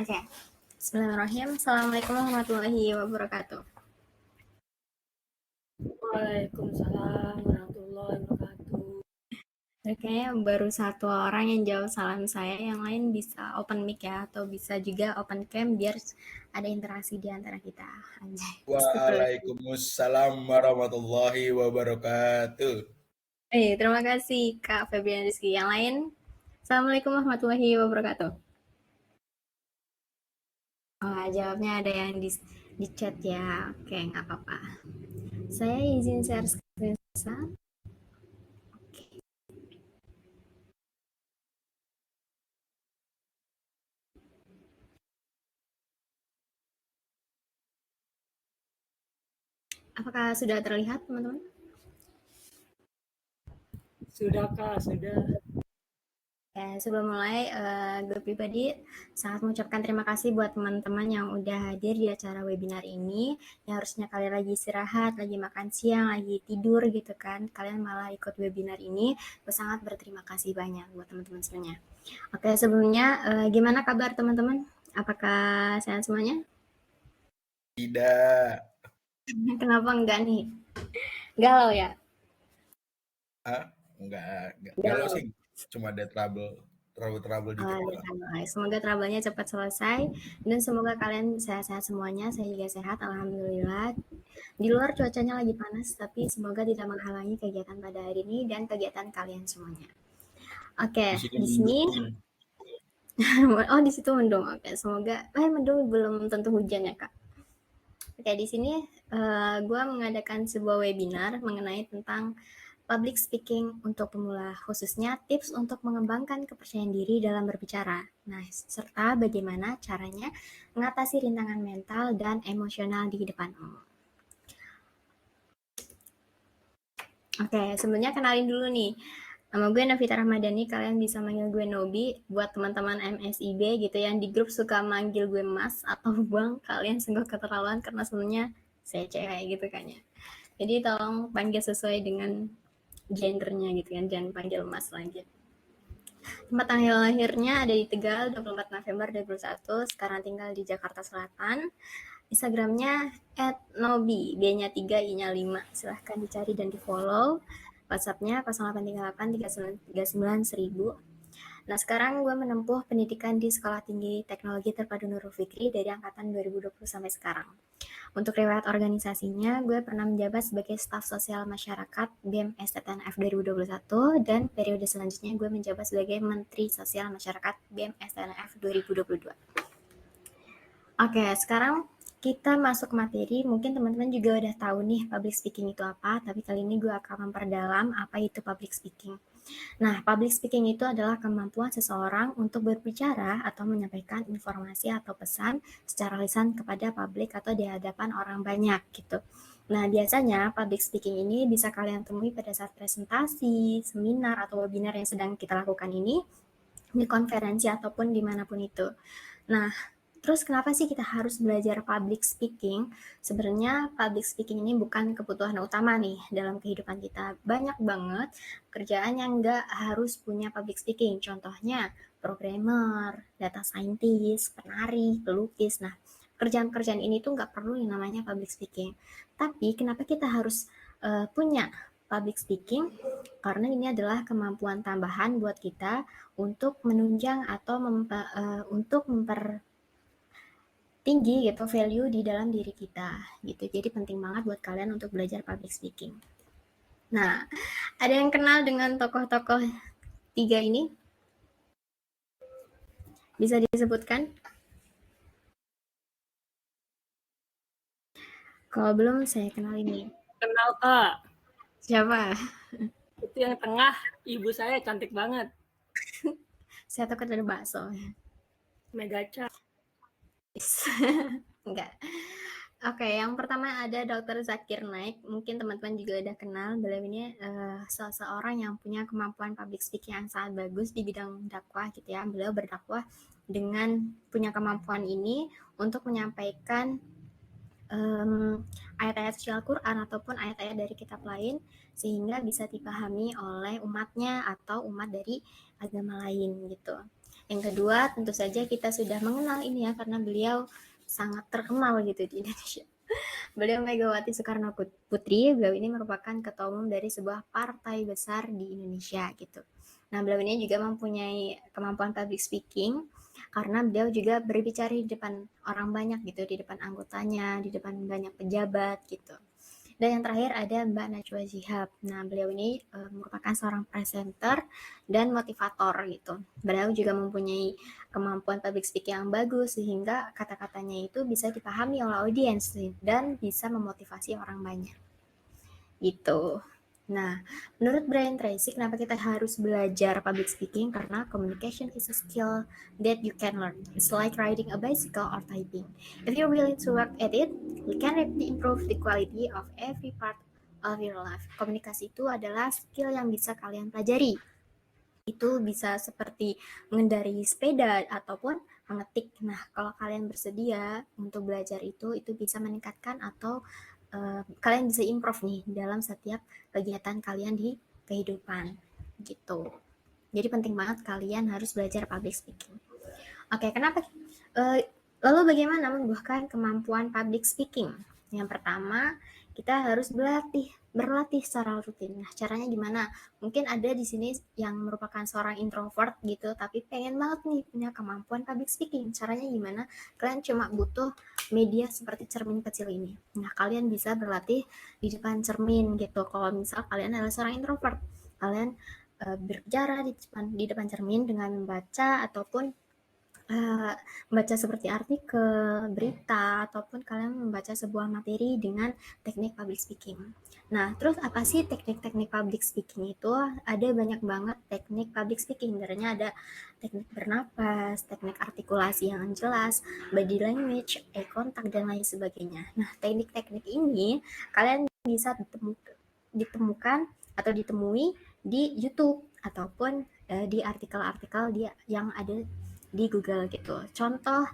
Oke. Bismillahirrahmanirrahim. Assalamualaikum warahmatullahi wabarakatuh. Waalaikumsalam warahmatullahi wabarakatuh. Kayaknya baru satu orang yang jawab salam saya, yang lain bisa open mic ya, atau bisa juga open cam biar ada interaksi di antara kita. Anjay. Astagfirullahaladzim. Waalaikumsalam warahmatullahi wabarakatuh. Terima kasih Kak Febrian Rizky. Yang lain, Assalamualaikum warahmatullahi wabarakatuh. Oh, jawabnya ada yang di chat ya. Oke, nggak apa-apa. Saya izin share screen saya. Apakah sudah terlihat, teman-teman? Sudah Kak, sudah. Ya, sebelum mulai, gue pribadi sangat mengucapkan terima kasih buat teman-teman yang udah hadir di acara webinar ini, yang harusnya kalian lagi istirahat, lagi makan siang, lagi tidur gitu kan, kalian malah ikut webinar ini. Gue sangat berterima kasih banyak buat teman-teman semuanya. Oke, sebelumnya gimana kabar teman-teman? Apakah sehat semuanya? Tidak. Kenapa enggak nih? Galau ya? Enggak galau sih, cuma ada trouble dikit doang. Semoga trouble-nya cepat selesai dan semoga kalian sehat-sehat semuanya. Saya juga sehat, alhamdulillah. Di luar cuacanya lagi panas, tapi semoga tidak menghalangi kegiatan pada hari ini dan kegiatan kalian semuanya. Oke, di sini oh di situ mendung. Oke, semoga mendung belum tentu hujan ya Kak. Oke, di sini gue mengadakan sebuah webinar mengenai tentang public speaking untuk pemula, khususnya tips untuk mengembangkan kepercayaan diri dalam berbicara. Nah, serta bagaimana caranya mengatasi rintangan mental dan emosional di depan umum. Oke, sebelumnya kenalin dulu nih. Nama gue Novita Rahmadani, kalian bisa manggil gue Nobi. Buat teman-teman MSIB gitu yang di grup suka manggil gue Mas atau Bang, kalian sungguh keterlaluan karena sebenarnya saya cewek gitu kan ya. Jadi tolong panggil sesuai dengan gendernya gitu kan, jangan panggil Mas lagi. Tempat tanggal lahirnya ada di Tegal, 24 November 2021, sekarang tinggal di Jakarta Selatan. Instagramnya @nobi, B-nya 3, I-nya 5. Silahkan dicari dan di follow. WhatsAppnya 0838 399 1000. Nah, sekarang gue menempuh pendidikan di Sekolah Tinggi Teknologi Terpadu Nurul Fikri dari angkatan 2020 sampai sekarang. Untuk riwayat organisasinya, gue pernah menjabat sebagai staf sosial masyarakat BEM STTNF 2021 dan periode selanjutnya gue menjabat sebagai Menteri Sosial Masyarakat BEM STTNF 2022. Oke, sekarang kita masuk materi. Mungkin teman-teman juga udah tahu nih public speaking itu apa, tapi kali ini gue akan memperdalam apa itu public speaking. Nah, public speaking itu adalah kemampuan seseorang untuk berbicara atau menyampaikan informasi atau pesan secara lisan kepada publik atau di hadapan orang banyak gitu. Nah, biasanya public speaking ini bisa kalian temui pada saat presentasi, seminar, atau webinar yang sedang kita lakukan ini, di konferensi ataupun dimanapun itu. Nah, terus kenapa sih kita harus belajar public speaking? Sebenarnya public speaking ini bukan kebutuhan utama nih dalam kehidupan kita. Banyak banget kerjaan yang nggak harus punya public speaking. Contohnya programmer, data scientist, penari, pelukis. Nah, kerjaan-kerjaan ini tuh nggak perlu yang namanya public speaking. Tapi kenapa kita harus punya public speaking? Karena ini adalah kemampuan tambahan buat kita untuk menunjang atau untuk tinggi gitu value di dalam diri kita gitu. Jadi penting banget buat kalian untuk belajar public speaking. Nah, ada yang kenal dengan tokoh-tokoh 3 ini? Bisa disebutkan? Kalau belum, saya kenal ini. Kenal Kak. Siapa? Itu yang tengah, ibu saya cantik banget. Saya takut ada bakso. Megacha. Enggak. Oke, yang pertama ada Dr. Zakir Naik. Mungkin teman-teman juga udah kenal. Beliau ini seseorang yang punya kemampuan public speaking yang sangat bagus di bidang dakwah gitu ya. Beliau berdakwah dengan punya kemampuan ini untuk menyampaikan ayat-ayat suci Al-Quran ataupun ayat-ayat dari kitab lain sehingga bisa dipahami oleh umatnya atau umat dari agama lain gitu. Yang kedua, tentu saja kita sudah mengenal ini ya, karena beliau sangat terkenal gitu di Indonesia. Beliau Megawati Soekarno Putri. Beliau ini merupakan ketua umum dari sebuah partai besar di Indonesia gitu. Nah, beliau ini juga mempunyai kemampuan public speaking karena beliau juga berbicara di depan orang banyak gitu, di depan anggotanya, di depan banyak pejabat gitu. Dan yang terakhir ada Mbak Najwa Shihab. Nah, beliau ini merupakan seorang presenter dan motivator gitu. Beliau juga mempunyai kemampuan public speaking yang bagus sehingga kata-katanya itu bisa dipahami oleh audiens dan bisa memotivasi orang banyak. Gitu. Nah, menurut Brian Tracy, kenapa kita harus belajar public speaking? Karena communication is a skill that you can learn. It's like riding a bicycle or typing. If you're willing to work at it, you can really improve the quality of every part of your life. Komunikasi itu adalah skill yang bisa kalian pelajari. Itu bisa seperti mengendarai sepeda ataupun mengetik. Nah, kalau kalian bersedia untuk belajar itu bisa meningkatkan atau kalian bisa improve nih dalam setiap kegiatan kalian di kehidupan gitu. Jadi penting banget kalian harus belajar public speaking. Oke, kenapa? Lalu bagaimana membuahkan kemampuan public speaking? Yang pertama, kita harus berlatih secara rutin. Nah, caranya gimana? Mungkin ada di sini yang merupakan seorang introvert gitu, tapi pengen banget nih punya kemampuan public speaking. Caranya gimana? Kalian cuma butuh media seperti cermin kecil ini. Nah, kalian bisa berlatih di depan cermin gitu. Kalau misal kalian adalah seorang introvert, kalian berbicara di depan cermin dengan membaca ataupun membaca seperti artikel, berita, ataupun kalian membaca sebuah materi dengan teknik public speaking. Nah, terus apa sih teknik-teknik public speaking itu? Ada banyak banget teknik public speaking. Sebenarnya ada teknik bernapas, teknik artikulasi yang jelas, body language, eye contact, dan lain sebagainya. Nah, teknik-teknik ini kalian bisa ditemukan atau ditemui di YouTube ataupun di artikel-artikel yang ada di Google gitu. Contoh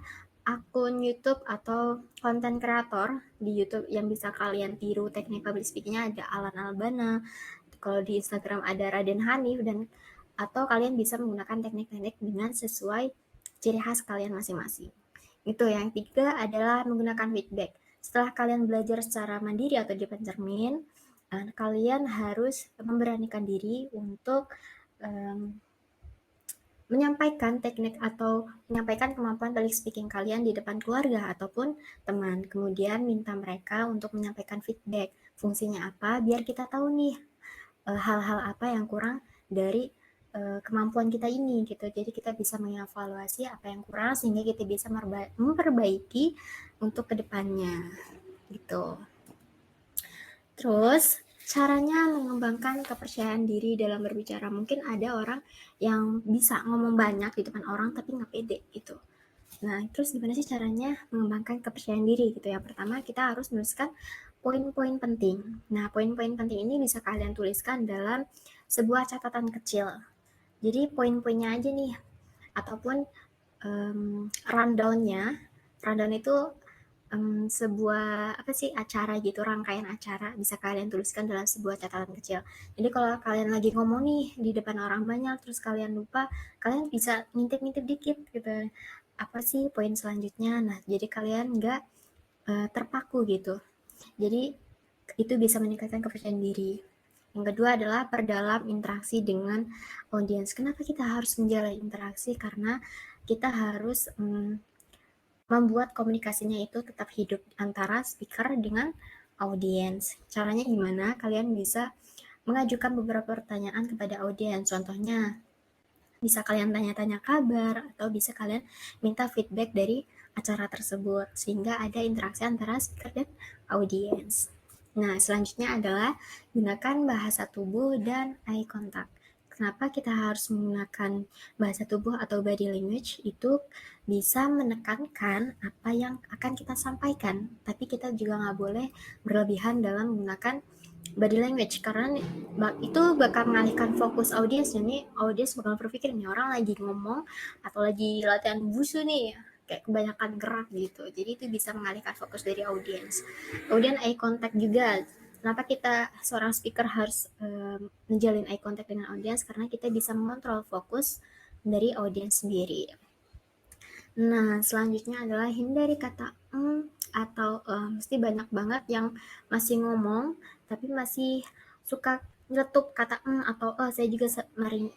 akun YouTube atau konten kreator di YouTube yang bisa kalian tiru teknik public speakingnya ada Alan Albana. Kalau di Instagram ada Raden Hanif dan atau kalian bisa menggunakan teknik-teknik dengan sesuai ciri khas kalian masing-masing. Itu yang ketiga adalah menggunakan feedback. Setelah kalian belajar secara mandiri atau di depan cermin, kalian harus memberanikan diri untuk menyampaikan teknik atau menyampaikan kemampuan public speaking kalian di depan keluarga ataupun teman. Kemudian minta mereka untuk menyampaikan feedback. Fungsinya apa? Biar kita tahu nih hal-hal apa yang kurang dari kemampuan kita ini gitu. Jadi kita bisa mengevaluasi apa yang kurang sehingga kita bisa memperbaiki untuk kedepannya gitu. Terus caranya mengembangkan kepercayaan diri dalam berbicara. Mungkin ada orang yang bisa ngomong banyak di depan orang tapi nggak pede gitu. Nah, terus gimana sih caranya mengembangkan kepercayaan diri gitu ya? Pertama, kita harus menuliskan poin-poin penting. Nah, poin-poin penting ini bisa kalian tuliskan dalam sebuah catatan kecil. Jadi poin-poinnya aja nih, ataupun rundown-nya. Rundown itu sebuah acara gitu, rangkaian acara bisa kalian tuliskan dalam sebuah catatan kecil. Jadi kalau kalian lagi ngomong nih di depan orang banyak terus kalian lupa, kalian bisa ngintip-ngintip dikit gitu. Apa sih poin selanjutnya? Nah, jadi kalian nggak terpaku gitu. Jadi itu bisa meningkatkan kepercayaan diri. Yang kedua adalah perdalam interaksi dengan audiens. Kenapa kita harus menjalin interaksi? Karena kita harus membuat komunikasinya itu tetap hidup antara speaker dengan audiens. Caranya gimana? Kalian bisa mengajukan beberapa pertanyaan kepada audiens. Contohnya, bisa kalian tanya-tanya kabar atau bisa kalian minta feedback dari acara tersebut sehingga ada interaksi antara speaker dan audiens. Nah, selanjutnya adalah gunakan bahasa tubuh dan eye contact. Kenapa kita harus menggunakan bahasa tubuh atau body language? Itu bisa menekankan apa yang akan kita sampaikan, tapi kita juga nggak boleh berlebihan dalam menggunakan body language karena itu bakal mengalihkan fokus audiens. Jadi audiens bakal berpikir nih orang lagi ngomong atau lagi latihan busu nih, kayak kebanyakan gerak gitu. Jadi itu bisa mengalihkan fokus dari audiens. Kemudian eye contact juga. Kenapa kita seorang speaker harus menjalin eye contact dengan audiens? Karena kita bisa mengontrol fokus dari audiens sendiri. Nah, selanjutnya adalah hindari kata atau mesti banyak banget yang masih ngomong tapi masih suka nyeletuk kata atau saya juga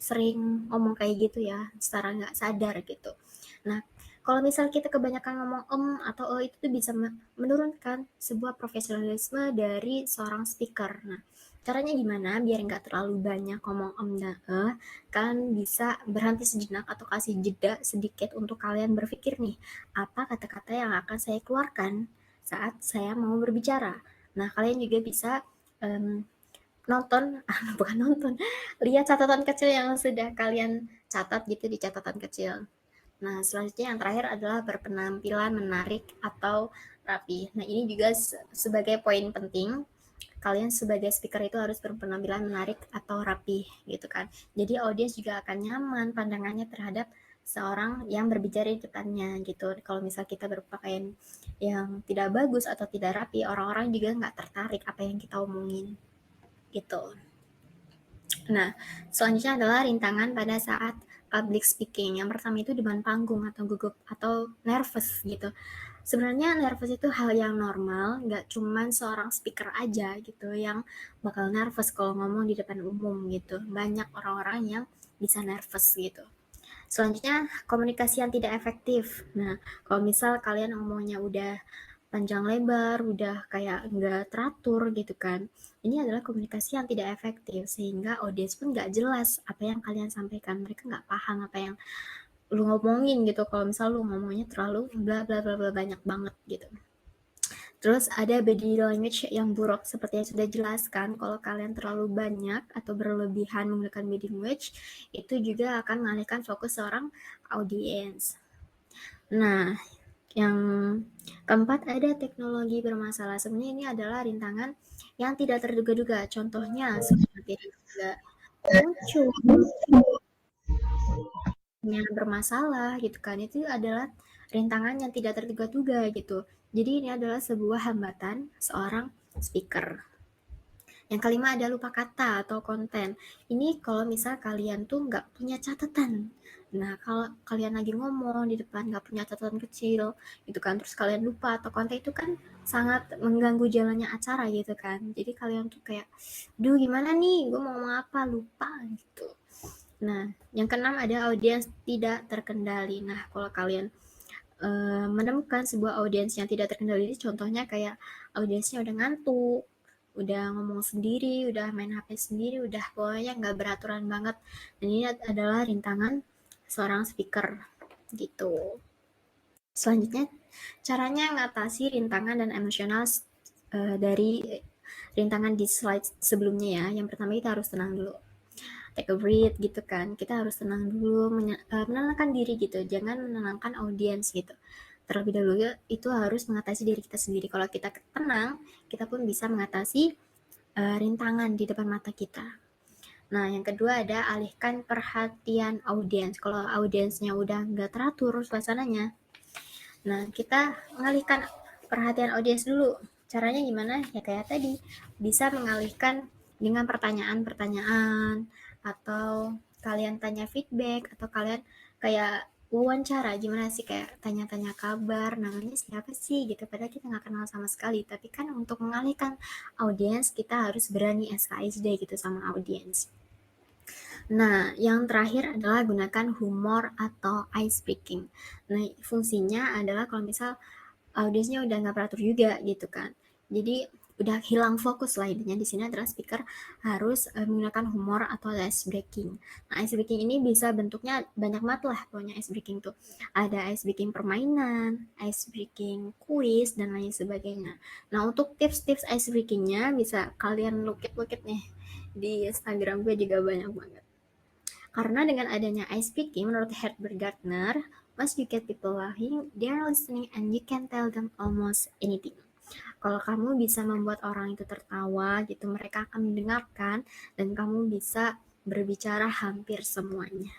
sering ngomong kayak gitu ya secara nggak sadar gitu. Nah, kalau misal kita kebanyakan ngomong atau itu tuh bisa menurunkan sebuah profesionalisme dari seorang speaker. Nah, caranya gimana biar nggak terlalu banyak ngomong dan kan bisa berhenti sejenak atau kasih jeda sedikit untuk kalian berpikir nih, apa kata-kata yang akan saya keluarkan saat saya mau berbicara. Nah, kalian juga bisa nonton, bukan nonton, lihat catatan kecil yang sudah kalian catat gitu di catatan kecil. Nah, selanjutnya yang terakhir adalah berpenampilan menarik atau rapi. Nah, ini juga sebagai poin penting. Kalian sebagai speaker itu harus berpenampilan menarik atau rapi gitu kan. Jadi audiens juga akan nyaman pandangannya terhadap seorang yang berbicara di depannya gitu. Kalau misal kita berpakaian yang tidak bagus atau tidak rapi, orang-orang juga nggak tertarik apa yang kita omongin gitu. Nah, selanjutnya adalah rintangan pada saat public speaking. Yang pertama itu depan panggung atau gugup atau nervous gitu. Sebenarnya nervous itu hal yang normal, nggak cuman seorang speaker aja gitu yang bakal nervous kalau ngomong di depan umum gitu. Banyak orang-orang yang bisa nervous gitu. Selanjutnya, komunikasi yang tidak efektif. Nah, kalau misal kalian ngomongnya udah panjang lebar, udah kayak nggak teratur gitu kan. Ini adalah komunikasi yang tidak efektif, sehingga audiens pun nggak jelas apa yang kalian sampaikan. Mereka nggak paham apa yang lu ngomongin gitu. Kalau misal lu ngomongnya terlalu bla bla bla bla banyak banget gitu. Terus ada body language yang buruk seperti yang sudah jelaskan. Kalau kalian terlalu banyak atau berlebihan menggunakan body language, itu juga akan mengalihkan fokus seorang audiens. Nah, yang keempat ada teknologi bermasalah. Sebenarnya ini adalah rintangan yang tidak terduga-duga. Contohnya seperti tidak muncul yang bermasalah gitu kan. Itu adalah rintangan yang tidak terduga-duga gitu. Jadi ini adalah sebuah hambatan seorang speaker. Yang kelima ada lupa kata atau konten. Ini kalau misal kalian tuh nggak punya catatan. Nah, kalau kalian lagi ngomong di depan nggak punya catatan kecil, gitu kan, terus kalian lupa atau konten itu kan sangat mengganggu jalannya acara gitu kan. Jadi kalian tuh kayak, duh gimana nih, gue mau ngomong apa, lupa gitu. Nah, yang keenam ada audiens tidak terkendali. Nah, kalau kalian menemukan sebuah audiens yang tidak terkendali, contohnya kayak audiensnya udah ngantuk, udah ngomong sendiri, udah main HP sendiri, udah pokoknya nggak beraturan banget. Dan ini adalah rintangan seorang speaker gitu. Selanjutnya, caranya ngatasi rintangan dan emosional dari rintangan di slide sebelumnya ya. Yang pertama kita harus tenang dulu. Take a breath gitu kan. Kita harus tenang dulu, menenangkan diri gitu. Jangan menenangkan audiens gitu. Terlebih dahulu itu harus mengatasi diri kita sendiri. Kalau kita tenang, kita pun bisa mengatasi rintangan di depan mata kita. Nah, yang kedua ada alihkan perhatian audiens. Kalau audiensnya udah nggak teratur suasananya, nah kita mengalihkan perhatian audiens dulu. Caranya gimana? Ya kayak tadi, bisa mengalihkan dengan pertanyaan-pertanyaan atau kalian tanya feedback atau kalian kayak wawancara gimana sih kayak tanya-tanya kabar namanya siapa sih gitu padahal kita nggak kenal sama sekali tapi kan untuk mengalihkan audiens kita harus berani SKSD gitu sama audiens. Nah, yang terakhir adalah gunakan humor atau ice breaking. Nah, fungsinya adalah kalau misal audiensnya udah nggak teratur juga gitu kan. Jadi udah hilang fokus lah intinya di sini adalah speaker harus menggunakan humor atau ice breaking. Nah, ice breaking ini bisa bentuknya banyak banget lah pokoknya ice breaking tuh. Ada ice breaking permainan, ice breaking quiz dan lain sebagainya. Nah, untuk tips-tips ice breakingnya bisa kalian lukit-lukit nih di Instagram gue juga banyak banget. Karena dengan adanya ice breaking, menurut Herbert Gardner, once you get people laughing, they're listening and you can tell them almost anything. Kalau kamu bisa membuat orang itu tertawa gitu, mereka akan mendengarkan dan kamu bisa berbicara hampir semuanya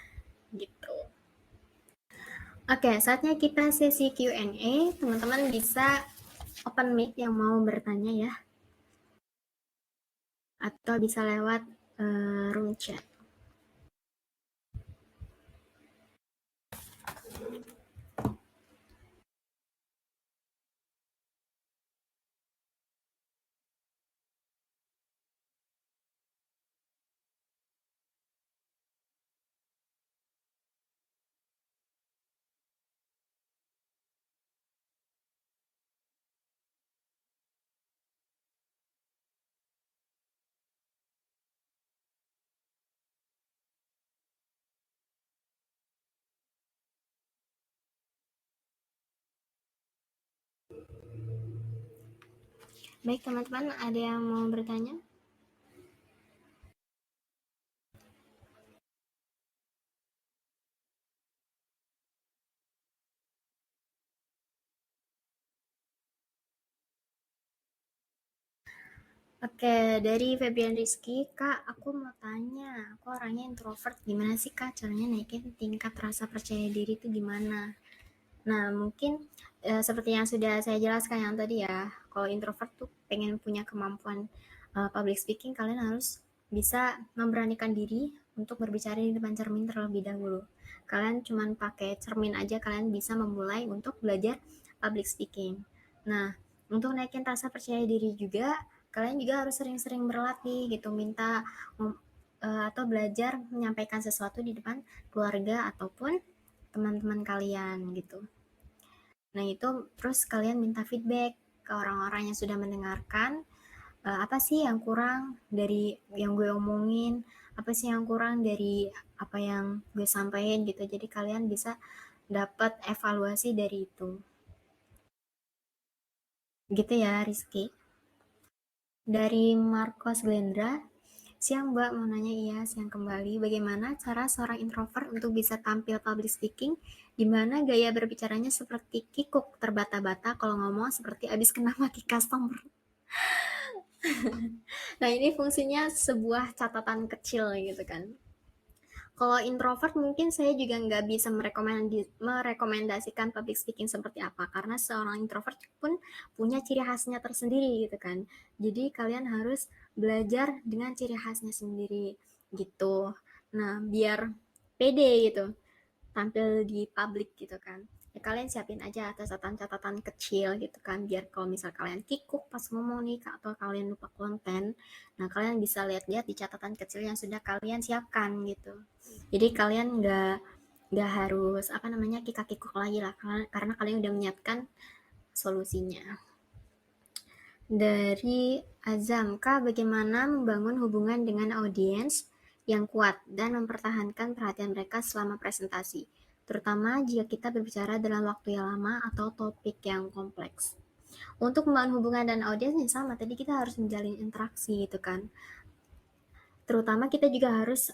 gitu. Oke, saatnya kita sesi Q&A. Teman-teman bisa open mic yang mau bertanya ya. Atau bisa lewat room chat. Baik teman-teman, ada yang mau bertanya? Oke, dari Febian Rizky, Kak, aku mau tanya, aku orangnya introvert, gimana sih Kak caranya naikin tingkat rasa percaya diri itu gimana? Nah, mungkin seperti yang sudah saya jelaskan yang tadi ya, kalau introvert tuh pengen punya kemampuan public speaking, kalian harus bisa memberanikan diri untuk berbicara di depan cermin terlebih dahulu. Kalian cuman pakai cermin aja, kalian bisa memulai untuk belajar public speaking. Nah, untuk naikin rasa percaya diri juga, kalian juga harus sering-sering berlatih gitu, minta atau belajar menyampaikan sesuatu di depan keluarga ataupun teman-teman kalian gitu. Nah itu terus kalian minta feedback ke orang-orang yang sudah mendengarkan, apa sih yang kurang dari yang gue omongin, apa sih yang kurang dari apa yang gue sampaikan gitu. Jadi kalian bisa dapat evaluasi dari itu. Gitu ya Rizky. Dari Marcos Glendra, siang Mbak, mau nanya iya, siang kembali. Bagaimana cara seorang introvert untuk bisa tampil public speaking di mana gaya berbicaranya seperti kikuk terbata-bata kalau ngomong seperti abis kena maki customer. Nah, ini fungsinya sebuah catatan kecil gitu kan. Kalau introvert mungkin saya juga nggak bisa merekomendasikan public speaking seperti apa, karena seorang introvert pun punya ciri khasnya tersendiri gitu kan. Jadi kalian harus belajar dengan ciri khasnya sendiri gitu. Nah, biar pede gitu tampil di publik gitu kan. Ya kalian siapin aja catatan-catatan kecil gitu kan, biar kalau misal kalian kikuk pas ngomong nih atau kalian lupa konten, nah kalian bisa lihat-lihat di catatan kecil yang sudah kalian siapkan gitu. Jadi kalian nggak harus apa namanya kikuk lagi lah, karena kalian udah menyiapkan solusinya. Dari Azam, Kak, bagaimana membangun hubungan dengan audiens yang kuat dan mempertahankan perhatian mereka selama presentasi, terutama jika kita berbicara dalam waktu yang lama atau topik yang kompleks. Untuk membangun hubungan dan audiens yang sama, tadi kita harus menjalin interaksi gitu kan. Terutama kita juga harus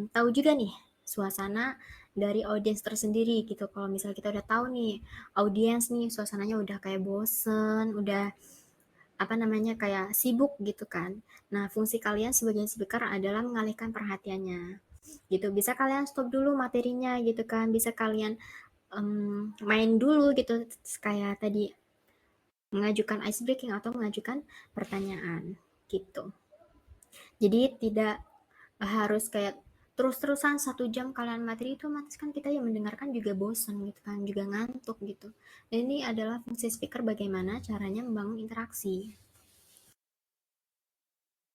tahu juga nih suasana dari audiens tersendiri gitu. Kalau misalnya kita udah tahu nih audiens nih suasananya udah kayak bosen, udah apa namanya kayak sibuk gitu kan. Nah, fungsi kalian sebagai speaker adalah mengalihkan perhatiannya. Gitu. Bisa kalian stop dulu materinya gitu kan. Bisa kalian main dulu gitu kayak tadi mengajukan ice breaking atau mengajukan pertanyaan gitu. Jadi tidak harus kayak terus-terusan 1 jam kalian materi, itu otomatis kan kita yang mendengarkan juga bosan gitu kan, juga ngantuk gitu. Dan ini adalah fungsi speaker, bagaimana caranya membangun interaksi.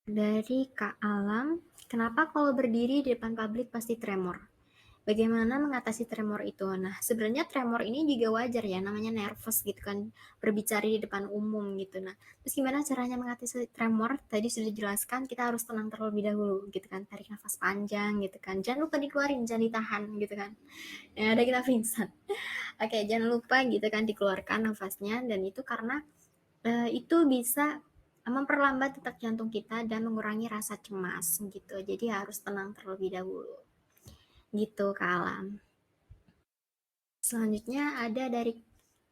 Dari Kak Alam, kenapa kalau berdiri di depan publik pasti tremor? Bagaimana mengatasi tremor itu? Nah, sebenarnya tremor ini juga wajar ya, namanya nervous gitu kan, berbicara di depan umum gitu. Nah, terus gimana caranya mengatasi tremor? Tadi sudah dijelaskan, kita harus tenang terlebih dahulu gitu kan, tarik nafas panjang gitu kan, jangan lupa dikeluarin, jangan ditahan gitu kan. Yang ada kita pingsan. Oke, jangan lupa gitu kan dikeluarkan nafasnya, dan itu karena itu bisa memperlambat detak jantung kita dan mengurangi rasa cemas gitu. Jadi harus tenang terlebih dahulu. Gitu Kak Alam. Selanjutnya ada dari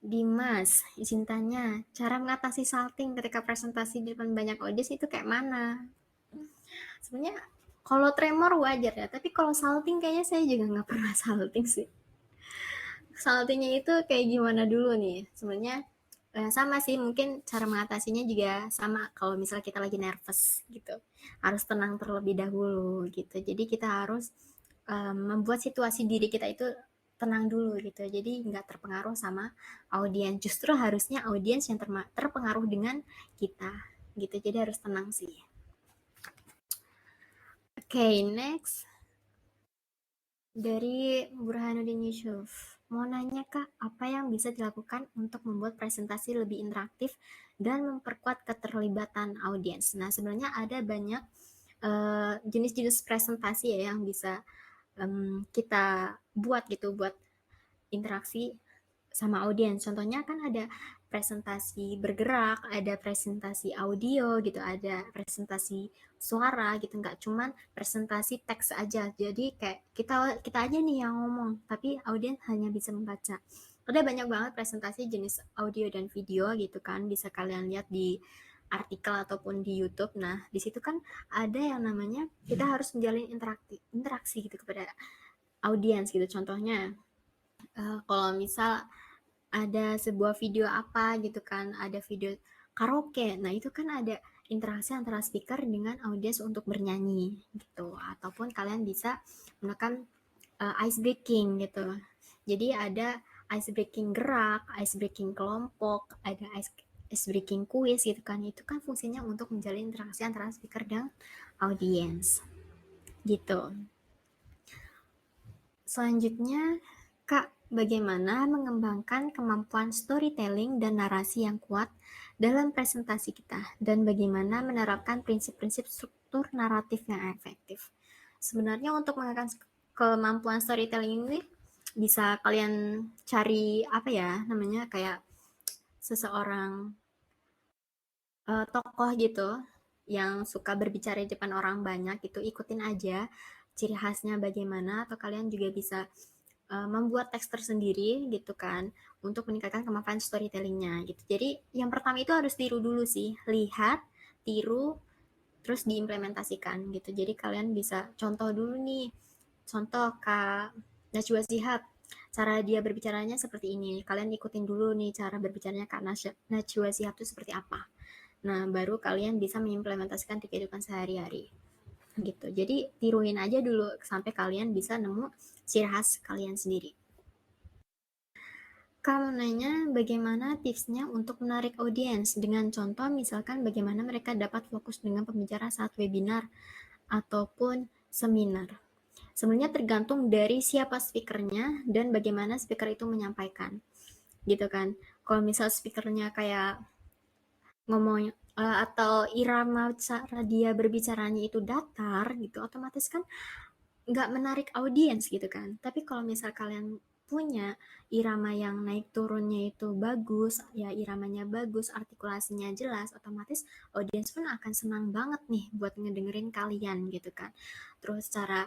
Dimas, izin tanya, cara mengatasi salting ketika presentasi di depan banyak audiens itu kayak mana? Sebenarnya kalau tremor wajar ya, tapi kalau salting kayaknya saya juga nggak pernah salting sih. Saltingnya itu kayak gimana dulu nih? Sebenarnya sama sih, mungkin cara mengatasinya juga sama kalau misalnya kita lagi nervous gitu. Harus tenang terlebih dahulu gitu. Jadi kita harus membuat situasi diri kita itu tenang dulu gitu. Jadi nggak terpengaruh sama audiens. Justru harusnya audiens yang terpengaruh dengan kita gitu. Jadi harus tenang sih. Oke, next. Dari Burhanuddin Yusuf, mau nanya Kak, apa yang bisa dilakukan untuk membuat presentasi lebih interaktif dan memperkuat keterlibatan audiens? Nah, sebenarnya ada banyak jenis-jenis presentasi ya yang bisa kita buat gitu, buat interaksi sama audiens. Contohnya kan ada presentasi bergerak, ada presentasi audio gitu, ada presentasi suara gitu, nggak cuman presentasi teks aja. Jadi kayak kita aja nih yang ngomong, tapi audiens hanya bisa membaca. Ada banyak banget presentasi jenis audio dan video gitu kan, bisa kalian lihat di artikel ataupun di YouTube. Nah, di situ kan ada yang namanya kita harus menjalin interaksi gitu kepada audiens gitu. Contohnya kalau misal ada sebuah video apa gitu kan, ada video karaoke. Nah, itu kan ada interaksi antara speaker dengan audiens untuk bernyanyi gitu. Ataupun kalian bisa menekan ice breaking gitu. Jadi ada ice breaking gerak, ice breaking kelompok, ada ice breaking quiz gitu kan. Itu kan fungsinya untuk menjalin interaksi antara speaker dan audiens. Gitu. Selanjutnya, Kak, bagaimana mengembangkan kemampuan storytelling dan narasi yang kuat dalam presentasi kita, dan bagaimana menerapkan prinsip-prinsip struktur naratif yang efektif? Sebenarnya untuk mengembangkan kemampuan storytelling ini bisa kalian cari apa ya namanya, kayak seseorang tokoh gitu yang suka berbicara di depan orang banyak gitu, ikutin aja ciri khasnya bagaimana, atau kalian juga bisa membuat teks tersendiri gitu kan untuk meningkatkan kemampuan storytellingnya gitu. Jadi yang pertama itu harus tiru dulu sih, lihat, tiru, terus diimplementasikan gitu. Jadi kalian bisa contoh dulu nih, contoh Kak Najwa Shihab, cara dia berbicaranya seperti ini. Kalian ikutin dulu nih cara berbicaranya Kak Najwa Shihab itu seperti apa. Nah, baru kalian bisa mengimplementasikan di kehidupan sehari-hari gitu. Jadi tiruin aja dulu sampai kalian bisa nemu ciri khas kalian sendiri. Kamu nanya bagaimana tipsnya untuk menarik audiens dengan contoh misalkan bagaimana mereka dapat fokus dengan pembicara saat webinar ataupun seminar. Sebenarnya tergantung dari siapa speakernya dan bagaimana speaker itu menyampaikan gitu kan. Kalau misal speakernya kayak ngomong atau irama cara dia berbicaranya itu datar gitu, otomatis kan nggak menarik audiens gitu kan. Tapi kalau misal kalian punya irama yang naik turunnya itu bagus, ya iramanya bagus, artikulasinya jelas, otomatis audiens pun akan senang banget nih buat ngedengerin kalian gitu kan. Terus cara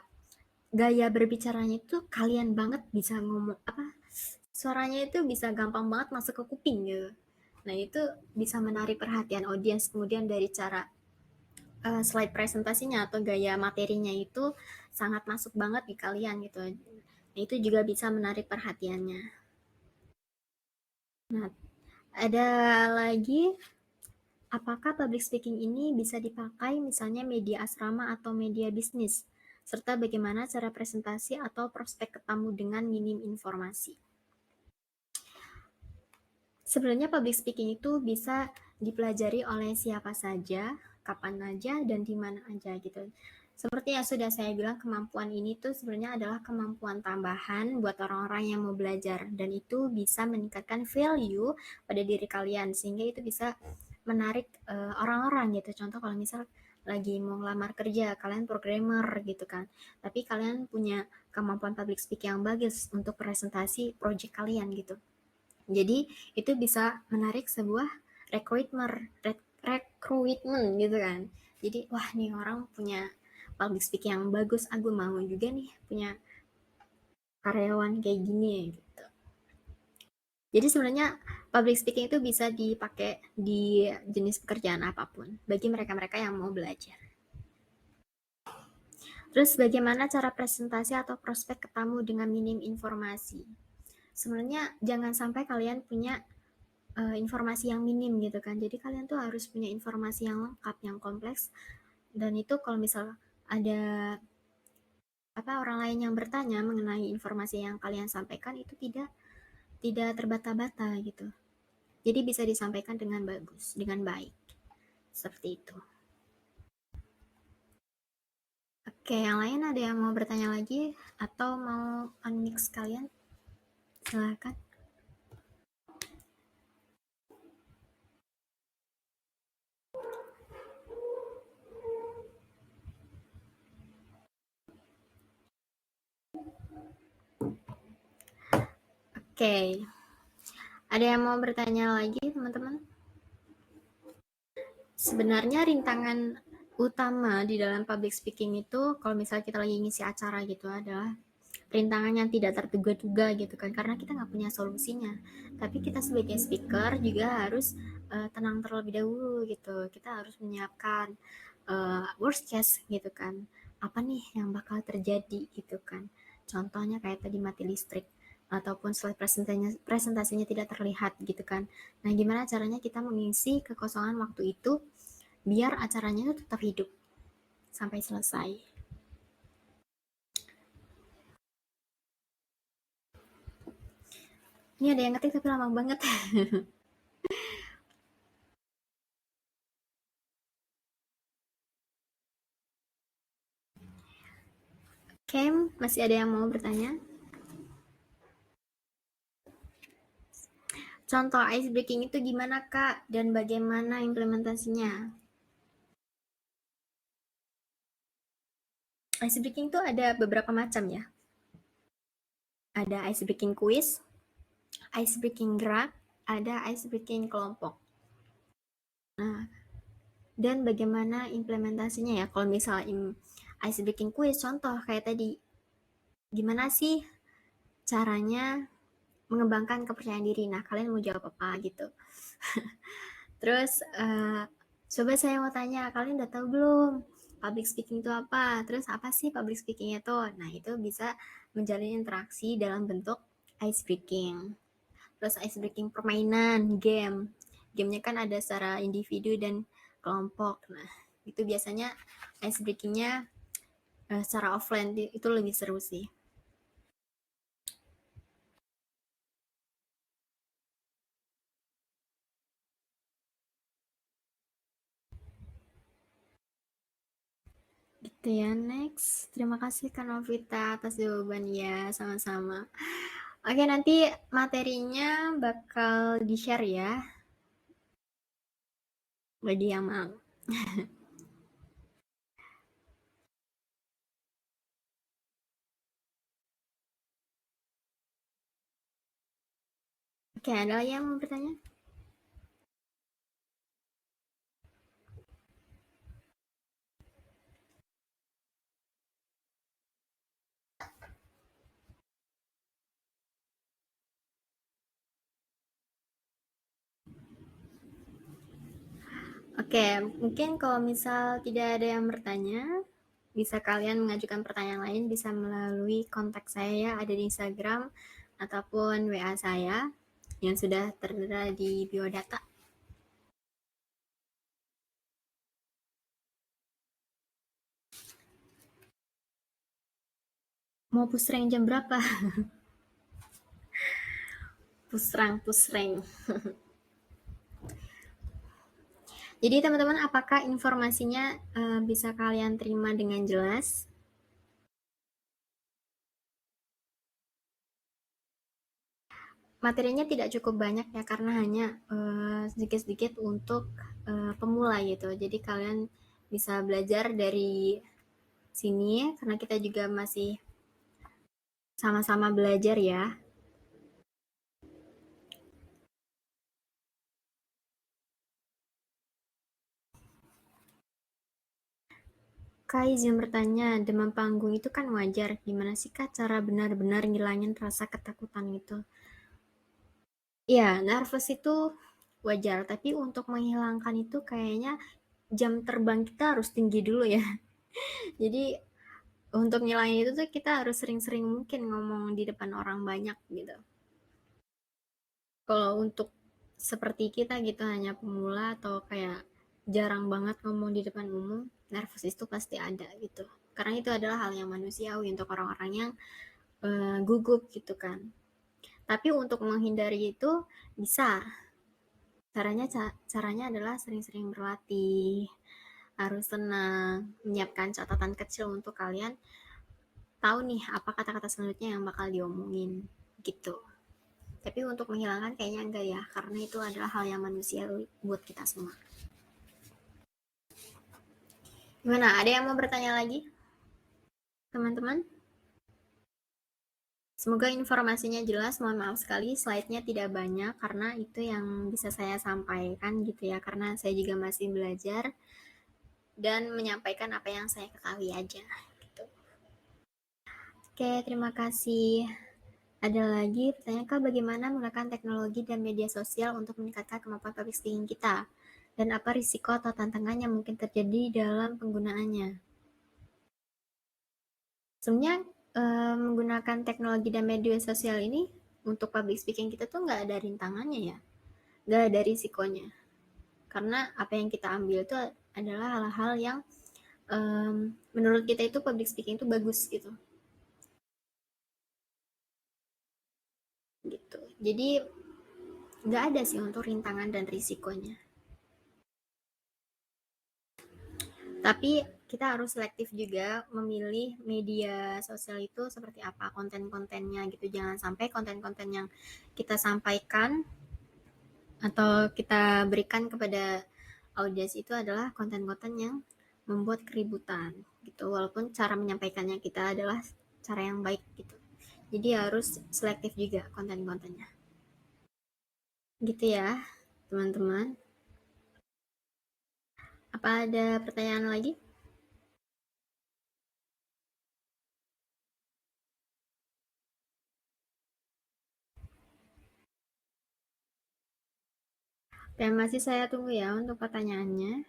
gaya berbicaranya itu kalian banget bisa ngomong apa, suaranya itu bisa gampang banget masuk ke kuping gitu. Nah, itu bisa menarik perhatian audiens. Kemudian dari cara slide presentasinya atau gaya materinya itu sangat masuk banget di kalian gitu. Nah, itu juga bisa menarik perhatiannya. Nah, ada lagi, apakah public speaking ini bisa dipakai misalnya media asrama atau media bisnis? Serta bagaimana cara presentasi atau prospek ketemu dengan minim informasi? Sebenarnya public speaking itu bisa dipelajari oleh siapa saja, kapan aja, dan di mana aja gitu. Seperti yang sudah saya bilang, kemampuan ini tuh sebenarnya adalah kemampuan tambahan buat orang-orang yang mau belajar, dan itu bisa meningkatkan value pada diri kalian sehingga itu bisa menarik orang-orang gitu. Contoh kalau misal lagi mau ngelamar kerja, kalian programmer gitu kan, tapi kalian punya kemampuan public speaking yang bagus untuk presentasi project kalian gitu. Jadi itu bisa menarik sebuah recruitment gitu kan. Jadi wah nih orang punya public speaking yang bagus, aku mau juga nih punya karyawan kayak gini gitu. Jadi sebenarnya public speaking itu bisa dipakai di jenis pekerjaan apapun bagi mereka-mereka yang mau belajar. Terus bagaimana cara presentasi atau prospek ketemu dengan minim informasi? Sebenarnya jangan sampai kalian punya informasi yang minim gitu kan. Jadi kalian tuh harus punya informasi yang lengkap, yang kompleks, dan itu kalau misal ada orang lain yang bertanya mengenai informasi yang kalian sampaikan itu tidak terbata-bata gitu. Jadi bisa disampaikan dengan bagus, dengan baik. Seperti itu. Oke, yang lain ada yang mau bertanya lagi atau mau unmix kalian? Silakan. Oke. Ada yang mau bertanya lagi, teman-teman? Sebenarnya rintangan utama di dalam public speaking itu, kalau misalnya kita lagi ngisi acara gitu, adalah rintangan yang tidak terduga-duga gitu kan, karena kita nggak punya solusinya. Tapi kita sebagai speaker juga harus tenang terlebih dahulu gitu. Kita harus menyiapkan worst case gitu kan. Apa nih yang bakal terjadi gitu kan. Contohnya kayak tadi mati listrik ataupun slide presentasinya tidak terlihat gitu kan. Nah, gimana caranya kita mengisi kekosongan waktu itu biar acaranya itu tetap hidup sampai selesai. Ini ada yang ngetik tapi lama banget. Kem, masih ada yang mau bertanya? Contoh ice breaking itu gimana, Kak? Dan bagaimana implementasinya? Ice breaking itu ada beberapa macam ya. Ada ice breaking quiz, ice breaking gerak, ada ice breaking kelompok. Nah, dan bagaimana implementasinya ya? Kalau misalnya ice breaking quiz, contoh kayak tadi, gimana sih caranya mengembangkan kepercayaan diri? Nah, kalian mau jawab apa gitu? Terus coba saya mau tanya, kalian udah tahu belum public speaking itu apa? Terus apa sih public speaking itu? Nah, itu bisa menjalin interaksi dalam bentuk ice breaking. Terus ice breaking permainan, game. Gamenya kan ada secara individu dan kelompok. Nah, itu biasanya ice breakingnya secara offline itu lebih seru sih. Gitu ya, next. Terima kasih Kak Novita atas jawabannya, sama-sama. Oke, nanti materinya bakal di-share ya, bagi yang mau. Oke, ada lagi yang mau bertanya? Oke, mungkin kalau misal tidak ada yang bertanya, bisa kalian mengajukan pertanyaan lain bisa melalui kontak saya ya, ada di Instagram ataupun WA saya yang sudah tertera di biodata. Mau pusreng jam berapa? pusreng. Jadi teman-teman, apakah informasinya bisa kalian terima dengan jelas? Materinya tidak cukup banyak ya, karena hanya sedikit-sedikit untuk pemula gitu. Jadi kalian bisa belajar dari sini, karena kita juga masih sama-sama belajar ya. Kak, izin bertanya, demam panggung itu kan wajar. Gimana sih Kak cara benar-benar ngilangin rasa ketakutan itu? Ya, nervous itu wajar, tapi untuk menghilangkan itu kayaknya jam terbang kita harus tinggi dulu ya. Jadi untuk ngilangin itu tuh kita harus sering-sering mungkin ngomong di depan orang banyak gitu. Kalau untuk seperti kita gitu hanya pemula atau kayak jarang banget ngomong di depan umum, nervous itu pasti ada gitu. Karena itu adalah hal yang manusiawi untuk orang-orang yang gugup gitu kan. Tapi untuk menghindari itu bisa. Caranya adalah sering-sering berlatih, harus tenang, menyiapkan catatan kecil untuk kalian tahu nih apa kata-kata selanjutnya yang bakal diomongin gitu. Tapi untuk menghilangkan kayaknya enggak ya, karena itu adalah hal yang manusiawi buat kita semua. Gimana? Ada yang mau bertanya lagi? Teman-teman? Semoga informasinya jelas. Mohon maaf sekali slide-nya tidak banyak karena itu yang bisa saya sampaikan gitu ya, karena saya juga masih belajar dan menyampaikan apa yang saya ketahui aja gitu. Oke, terima kasih. Ada lagi pertanyaan, Kak, bagaimana menggunakan teknologi dan media sosial untuk meningkatkan kemampuan public speaking kita? Dan apa risiko atau tantangan yang mungkin terjadi dalam penggunaannya? Sebenarnya menggunakan teknologi dan media sosial ini untuk public speaking kita tuh nggak ada rintangannya ya, nggak ada risikonya. Karena apa yang kita ambil itu adalah hal-hal yang menurut kita itu public speaking itu bagus gitu. Gitu. Jadi nggak ada sih untuk rintangan dan risikonya. Tapi kita harus selektif juga memilih media sosial itu seperti apa konten-kontennya gitu. Jangan sampai konten-konten yang kita sampaikan atau kita berikan kepada audiens itu adalah konten-konten yang membuat keributan gitu. Walaupun cara menyampaikannya kita adalah cara yang baik gitu. Jadi harus selektif juga konten-kontennya. Gitu ya, teman-teman. Apa ada pertanyaan lagi? Dan masih saya tunggu ya untuk pertanyaannya.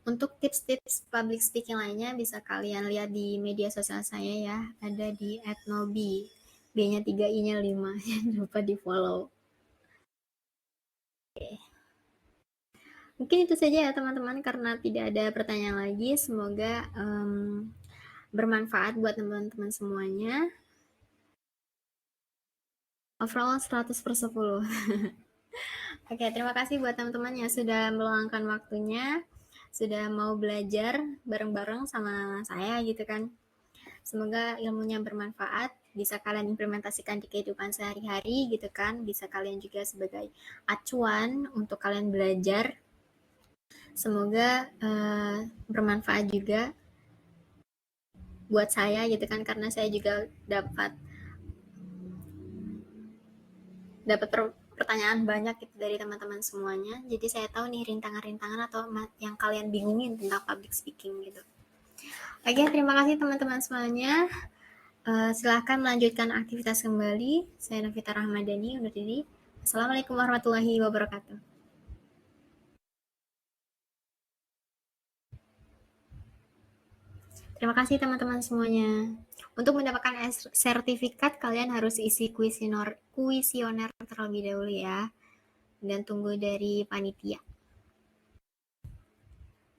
Untuk tips-tips public speaking lainnya bisa kalian lihat di media sosial saya ya. Ada di @nobi. B-nya 3, I-nya 5. Jangan lupa di follow. Oke. Mungkin itu saja ya teman-teman karena tidak ada pertanyaan lagi. Semoga bermanfaat buat teman-teman semuanya. Overall 100/10. Oke, terima kasih buat teman-teman yang sudah meluangkan waktunya, sudah mau belajar bareng-bareng sama saya gitu kan. Semoga ilmunya bermanfaat, bisa kalian implementasikan di kehidupan sehari-hari gitu kan, bisa kalian juga sebagai acuan untuk kalian belajar. Semoga bermanfaat juga buat saya gitu kan, karena saya juga dapat pertanyaan banyak gitu dari teman-teman semuanya. Jadi saya tahu nih rintangan-rintangan atau yang kalian bingungin tentang public speaking gitu. Oke, terima kasih teman-teman semuanya. Silahkan melanjutkan aktivitas kembali. Saya Novita Rahmadani undur diri. Assalamualaikum warahmatullahi wabarakatuh. Terima kasih teman-teman semuanya. Untuk mendapatkan sertifikat, kalian harus isi kuisioner terlebih dahulu ya. Dan tunggu dari panitia.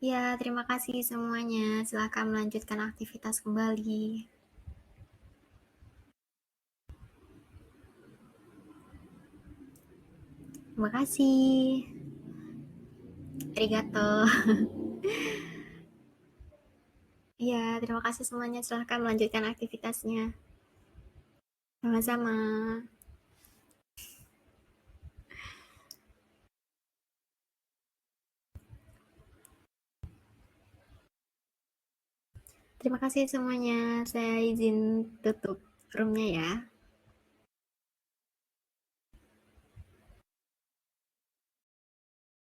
Ya, terima kasih semuanya. Silahkan melanjutkan aktivitas kembali. Terima kasih. Arigato. Ya, terima kasih semuanya. Silahkan melanjutkan aktivitasnya. Sama-sama. Terima kasih semuanya. Saya izin tutup roomnya ya.